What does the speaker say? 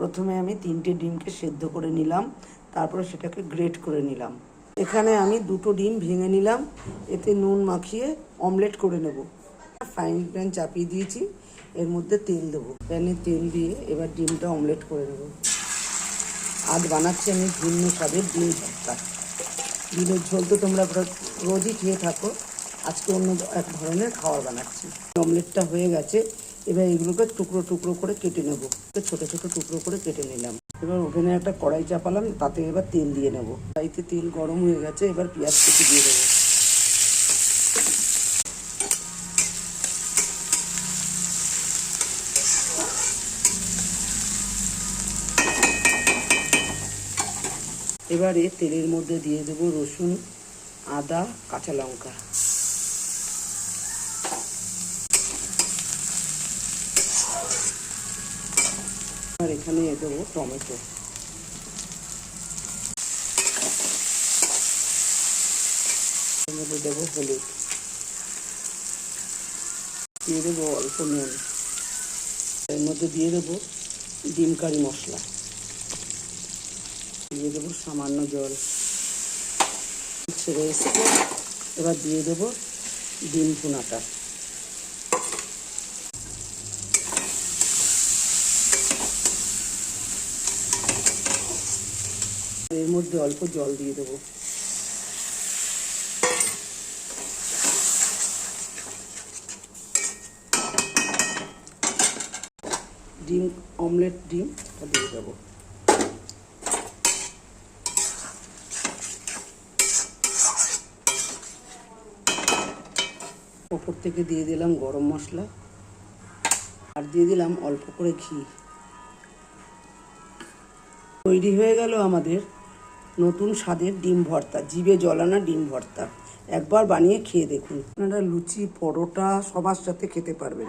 প্রথমে আমি 3টে ডিমকে সেদ্ধ করে নিলাম, তারপরে সেটাকে গ্রেট করে নিলাম। এখানে আমি 2টো ডিম ভেঙে নিলাম, এতে নুন মাখিয়ে অমলেট করে নেব। ফ্রাইং প্যান চাপিয়ে দিয়েছি, এর মধ্যে তেল দেবো। প্যানে তেল দিয়ে এবার ডিমটা অমলেট করে নেব। আজ বানাচ্ছি আমি ভিন্ন স্বাদের ডিম ভর্তা। ডিমের ঝোল তো তোমরা রোজই খেয়ে থাকো, আজকে অন্য এক ধরনের খাবার বানাচ্ছি। অমলেটটা হয়ে গেছে, এবার এগুলোকে টুকরো টুকরো করে কেটে নেব। ছোটো ছোটো টুকরো করে কেটে নিলাম। এবার ওভেনে একটা কড়াই চাপালাম, তাতে এবার তেল দিয়ে নেব। কড়াইতে তেল গরম হয়ে গেছে, এবার পেঁয়াজ কেটে দিয়ে দেবো। এবারে তেলের মধ্যে দিয়ে দেবো রসুন, আদা, কাঁচা লঙ্কা। আর এখানে দেবো টমেটো। এর মধ্যে দেবো হলুদ, দিয়ে দেবো অল্প নুন। এর মধ্যে দিয়ে দেবো ডিম কারি মশলা, দিয়ে দেবো সামান্য জল। ছেড়ে এসছে, এবার দিয়ে দেবো ডিম ভুনাটা। এর মধ্যে অল্প জল দিয়ে দেবো। ডিম অমলেট ডিমটা দিয়ে দেবো। ওপর থেকে দিয়ে দিলাম গরম মশলা, আর দিয়ে দিলাম অল্প করে ঘি। তৈরি হয়ে গেল আমাদের নতুন স্বাদের ডিম ভর্তা, জিভে জল আনা ডিম ভর্তা। একবার বানিয়ে খেয়ে দেখুন, আপনারা লুচি, পরোটা সবার সাথে খেতে পারবেন।